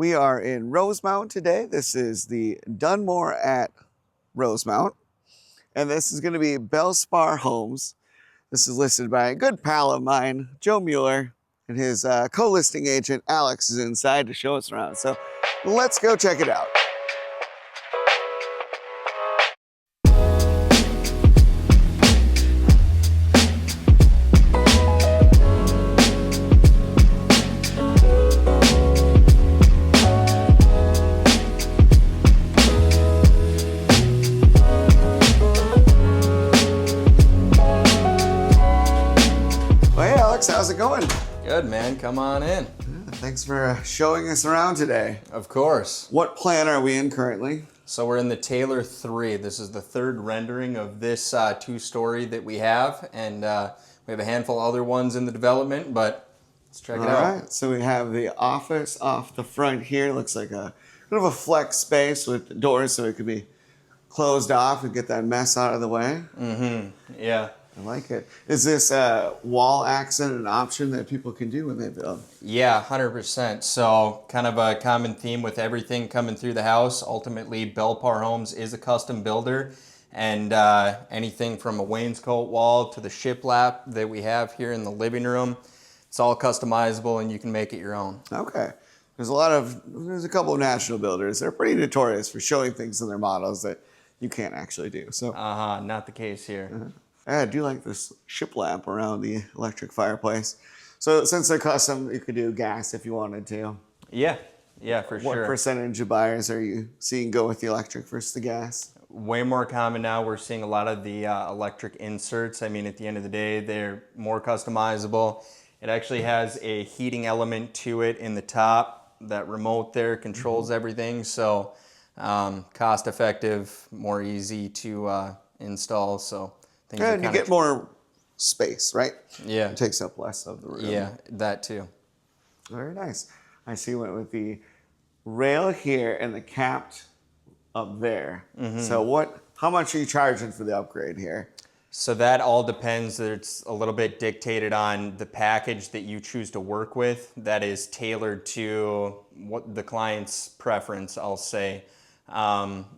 We are in Rosemount today. This is the Dunmore at Rosemount. And this is going to be Bellpar Homes. This is listed by a good pal of mine, Joe Mueller, and his co-listing agent, Alex, is inside to show us around. So let's go check it out. How's it going? Good, man. Come on in. Thanks for showing us around today. Of course. What plan are we in currently? So we're in the Taylor 3. This is the third rendering of this two-story that we have, and we have a handful of other ones in the development, but let's check it out. All right, so we have the office off the front here. Looks like a bit of a flex space with doors so it could be closed off and get that mess out of the way. Mm-hmm. Yeah. I like it. Is this wall accent an option that people can do when they build? Yeah, 100%. So kind of a common theme with everything coming through the house. Ultimately, Bellpar Homes is a custom builder, and anything from a wainscot wall to the shiplap that we have here in the living room, it's all customizable and you can make it your own. Okay. There's a couple of national builders. They're pretty notorious for showing things in their models that you can't actually do. So not the case here. I do like this shiplap around the electric fireplace. So since they're custom, you could do gas if you wanted to. Yeah, for sure. What percentage of buyers are you seeing go with the electric versus the gas? Way more common now. We're seeing a lot of the electric inserts. I mean, at the end of the day, they're more customizable. It actually has a heating element to it in the top. That remote there controls everything. So cost effective, more easy to install. So. And you get more space, right? Yeah. It takes up less of the room. Yeah, that too. Very nice. I see you went with the rail here and the capped up there. Mm-hmm. So how much are you charging for the upgrade here? So that all depends. It's a little bit dictated on the package that you choose to work with. That is tailored to what the client's preference, I'll say.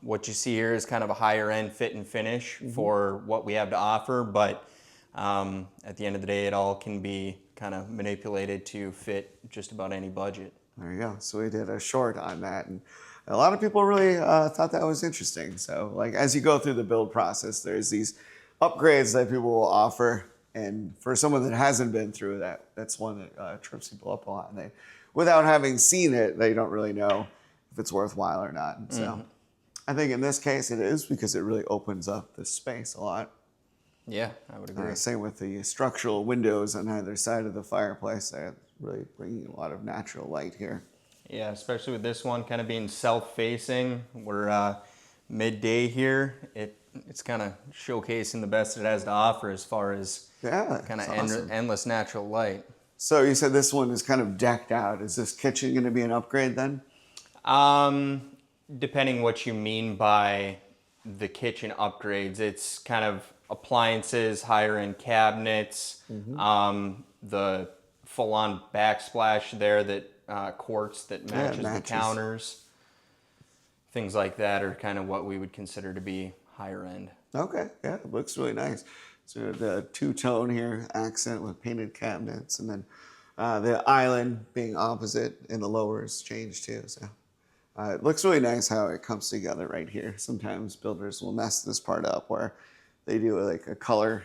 What you see here is kind of a higher end fit and finish for what we have to offer, but at the end of the day, it all can be kind of manipulated to fit just about any budget. There you go. So we did a short on that, and a lot of people really thought that was interesting. So like as you go through the build process, there's these upgrades that people will offer, and for someone that hasn't been through that, that's one that trips people up a lot. And without having seen it, they don't really know if it's worthwhile or not. And so I think in this case it is, because it really opens up the space a lot. Yeah, I would agree. Same with the structural windows on either side of the fireplace. They're really bringing a lot of natural light here. Yeah, especially with this one kind of being south-facing. We're midday here. It's kind of showcasing the best it has to offer as far as kind of awesome. Endless natural light. So you said this one is kind of decked out. Is this kitchen going to be an upgrade then? Depending what you mean by the kitchen upgrades, it's kind of appliances, higher end cabinets, the full-on backsplash there that quartz that matches the counters, things like that are kind of what we would consider to be higher end. Okay, yeah, it looks really nice. So the two-tone here accent with painted cabinets, and then the island being opposite in the lowers changed too. So. It looks really nice how it comes together right here. Sometimes builders will mess this part up where they do like a color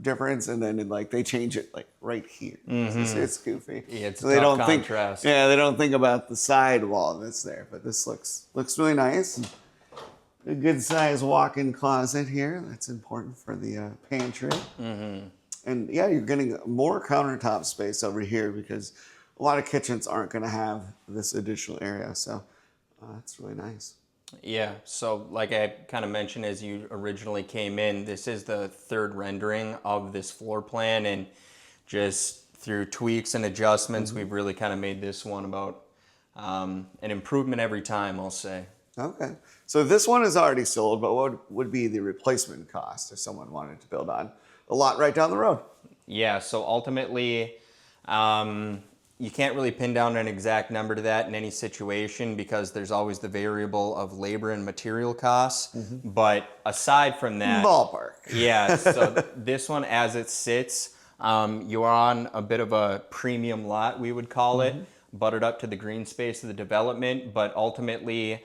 difference and then they change it like right here. It's goofy. Yeah, it's so a tough contrast. They don't think about the side wall that's there. But this looks really nice. A good size walk-in closet here. That's important for the pantry. And yeah, you're getting more countertop space over here because a lot of kitchens aren't going to have this additional area. So. That's really nice. Yeah, so like I kind of mentioned as you originally came in, this is the third rendering of this floor plan, and just through tweaks and adjustments, we've really kind of made this one about an improvement every time, I'll say. Okay, so this one is already sold, but what would be the replacement cost if someone wanted to build on a lot right down the road? Yeah, so ultimately, you can't really pin down an exact number to that in any situation because there's always the variable of labor and material costs. But aside from that, Ballpark. yeah, so this one as it sits, you are on a bit of a premium lot, we would call it, buttered up to the green space of the development, but ultimately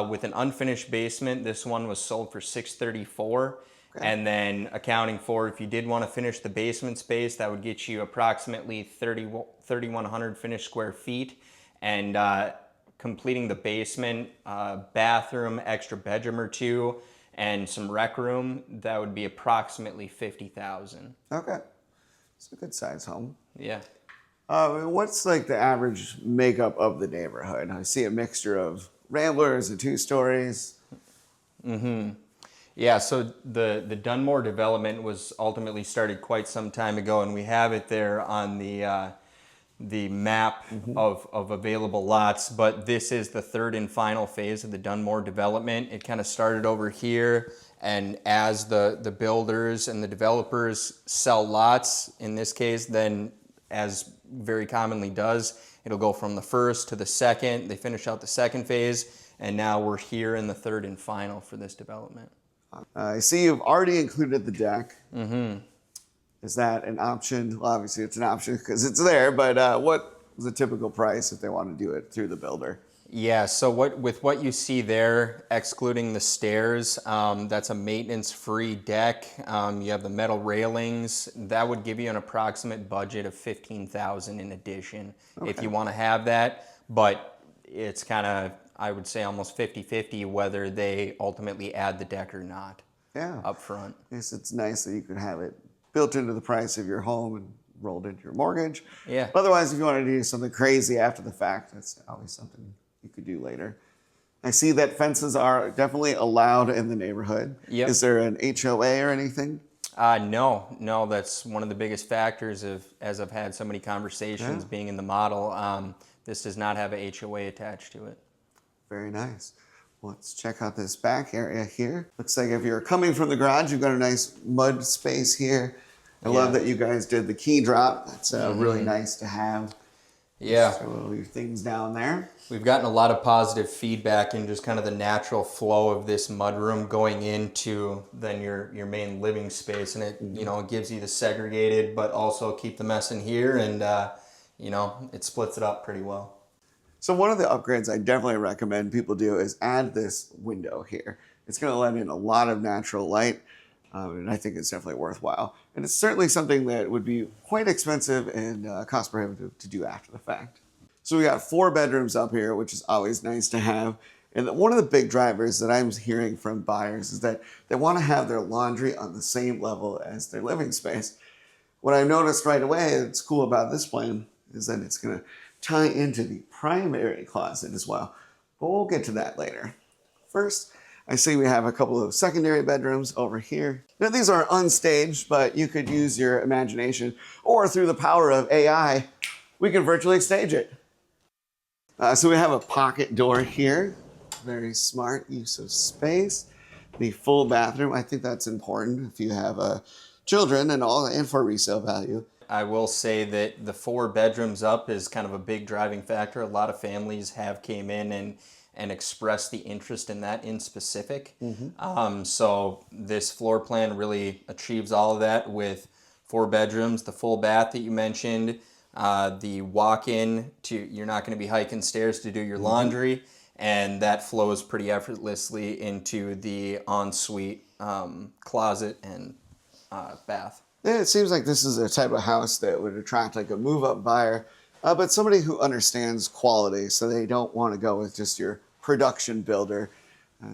with an unfinished basement, this one was sold for $634. And then accounting for if you did want to finish the basement space, that would get you approximately 3,100 finished square feet. And completing the basement, bathroom, extra bedroom or two, and some rec room, that would be approximately $50,000. Okay. It's a good size home. Yeah. What's like the average makeup of the neighborhood? I see a mixture of ramblers and 2 stories. Yeah, so the Dunmore development was ultimately started quite some time ago, and we have it there on the map of available lots. But this is the third and final phase of the Dunmore development. It kind of started over here, and as the builders and the developers sell lots, in this case, then as very commonly does, it'll go from the first to the second. They finish out the second phase, and now we're here in the third and final for this development. I see you've already included the deck. Is that an option? Well, obviously it's an option because it's there, but what is the typical price if they want to do it through the builder? Yeah, so with what you see there, excluding the stairs, that's a maintenance-free deck. You have the metal railings. That would give you an approximate budget of $15,000 in addition if you want to have that. But it's kind of, I would say, almost 50-50 whether they ultimately add the deck or not. Yeah. Up front. Yes, it's nice that you could have it built into the price of your home and rolled into your mortgage. Yeah. Otherwise, if you want to do something crazy after the fact, that's always something you could do later. I see that fences are definitely allowed in the neighborhood. Yep. Is there an HOA or anything? No, that's one of the biggest factors as I've had so many conversations being in the model. This does not have a HOA attached to it. Very nice. Let's check out this back area here. Looks like if you're coming from the garage, you've got a nice mud space here. I love that you guys did the key drop. That's really nice to have. Yeah. So your things down there. We've gotten a lot of positive feedback in just kind of the natural flow of this mudroom going into then your main living space, and it it gives you the segregated but also keep the mess in here, and it splits it up pretty well. So one of the upgrades I definitely recommend people do is add this window here. It's going to let in a lot of natural light, and I think it's definitely worthwhile. And it's certainly something that would be quite expensive and cost prohibitive to do after the fact. So we got 4 bedrooms up here, which is always nice to have. And one of the big drivers that I'm hearing from buyers is that they want to have their laundry on the same level as their living space. What I noticed right away that's cool about this plan is that it's going to tie into the primary closet as well. But we'll get to that later. First, I see we have a couple of secondary bedrooms over here. Now these are unstaged, but you could use your imagination, or through the power of AI, we can virtually stage it. So we have a pocket door here. Very smart use of space. The full bathroom, I think that's important if you have children and all, and for resale value. I will say that the 4 bedrooms up is kind of a big driving factor. A lot of families have came in and expressed the interest in that in specific. So this floor plan really achieves all of that with 4 bedrooms, the full bath that you mentioned, the walk-in to, you're not going to be hiking stairs to do your laundry, and that flows pretty effortlessly into the ensuite closet and bath. Yeah, it seems like this is a type of house that would attract like a move-up buyer, but somebody who understands quality, so they don't want to go with just your production builder.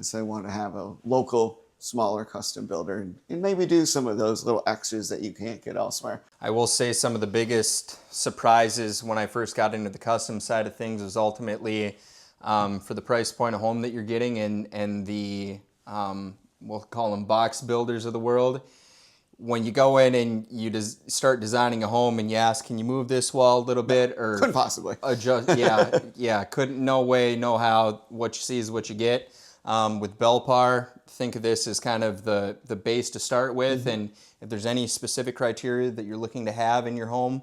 So they want to have a local, smaller custom builder and maybe do some of those little extras that you can't get elsewhere. I will say some of the biggest surprises when I first got into the custom side of things was ultimately for the price point of home that you're getting and the, we'll call them box builders of the world. When you go in and you start designing a home and you ask, can you move this wall a little bit or couldn't possibly adjust? Couldn't, no way, no how. What you see is what you get. With Bellpar, think of this as kind of the base to start with, and if there's any specific criteria that you're looking to have in your home,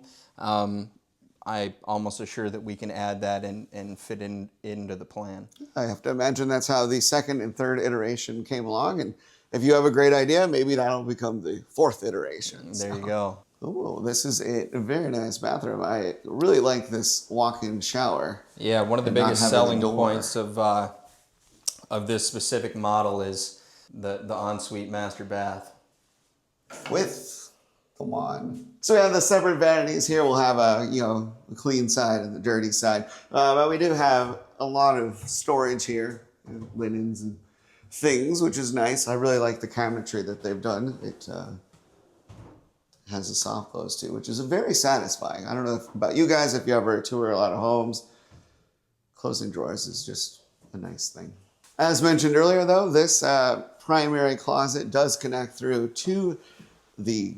I almost assure that we can add that and fit into the plan. I have to imagine that's how the second and third iteration came along. And if you have a great idea, maybe that'll become the fourth iteration. There you go. Oh, this is a very nice bathroom. I really like this walk-in shower. Yeah, one of the and not biggest having a selling door. points of this specific model is the ensuite master bath. With the wand. So we have the separate vanities here. We'll have the clean side and the dirty side. But we do have a lot of storage here, linens and things, which is nice. I really like the cabinetry that they've done. It has a soft close too, which is very satisfying. I don't know about you guys, if you ever tour a lot of homes, closing drawers is just a nice thing. As mentioned earlier though, this primary closet does connect through to the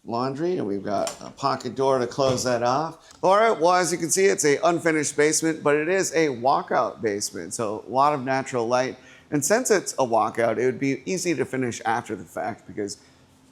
laundry, and we've got a pocket door to close that off. All right, well, as you can see, it's a unfinished basement, but it is a walkout basement, so a lot of natural light. And since it's a walkout, it would be easy to finish after the fact because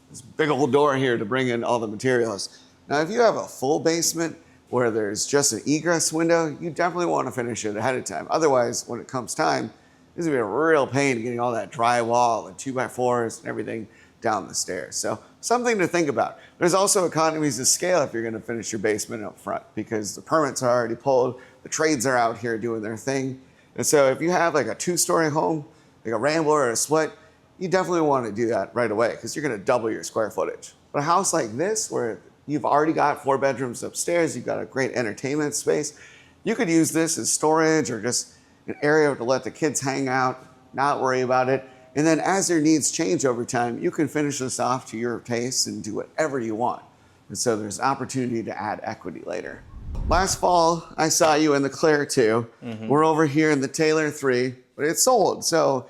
this big old door here to bring in all the materials. Now, if you have a full basement where there's just an egress window, you definitely want to finish it ahead of time. Otherwise, when it comes time, this is gonna be a real pain getting all that drywall and 2x4s and everything down the stairs. So something to think about. There's also economies of scale if you're gonna finish your basement up front because the permits are already pulled, the trades are out here doing their thing. And so if you have like a 2-story home, like a Rambler or a Split, you definitely wanna do that right away because you're gonna double your square footage. But a house like this where you've already got 4 bedrooms upstairs, you've got a great entertainment space, you could use this as storage or just an area to let the kids hang out, not worry about it. And then as their needs change over time, you can finish this off to your taste and do whatever you want. And so there's opportunity to add equity later. Last fall, I saw you in the Claire 2. We're over here in the Taylor 3, but it's sold. So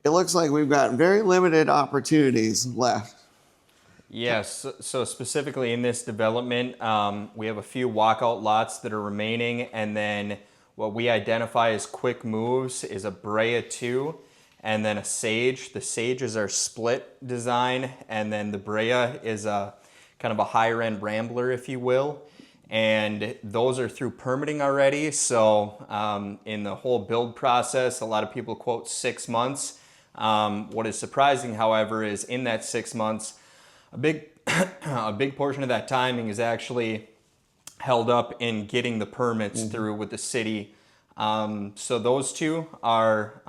it looks like we've got very limited opportunities left. Yes, so specifically in this development, we have a few walkout lots that are remaining, and then what we identify as quick moves is a Brea 2 and then a Sage. The Sage is our split design, and then the Brea is a kind of a higher end Rambler, if you will. And those are through permitting already. So in the whole build process, a lot of people quote 6 months. What is surprising, however, is in that 6 months, a big portion of that timing is actually held up in getting the permits through with the city. So those two are,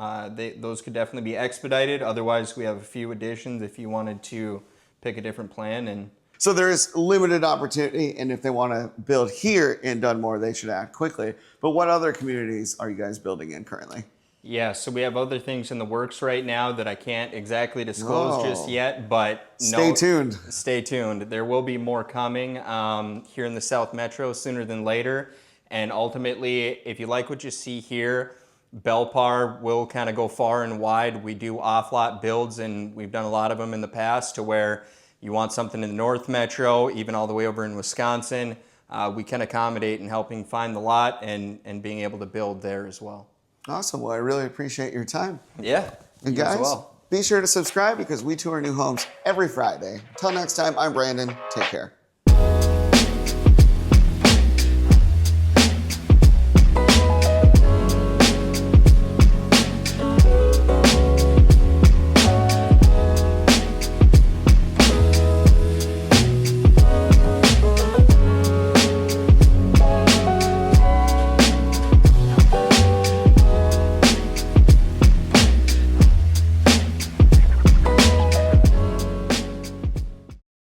those could definitely be expedited. Otherwise, we have a few additions if you wanted to pick a different plan. And so there is limited opportunity, and if they want to build here in Dunmore, they should act quickly. But what other communities are you guys building in currently? yeah, so we have other things in the works right now that I can't exactly disclose just yet, but Stay tuned. Stay tuned. There will be more coming here in the South Metro sooner than later. And ultimately, if you like what you see here, Bellpar will kind of go far and wide. We do off-lot builds, and we've done a lot of them in the past to where you want something in the North Metro, even all the way over in Wisconsin. We can accommodate in helping find the lot and being able to build there as well. Awesome. Well, I really appreciate your time. Yeah. And you as guys, well. be sure to subscribe because we tour new homes every Friday. Until next time, I'm Brandon. Take care.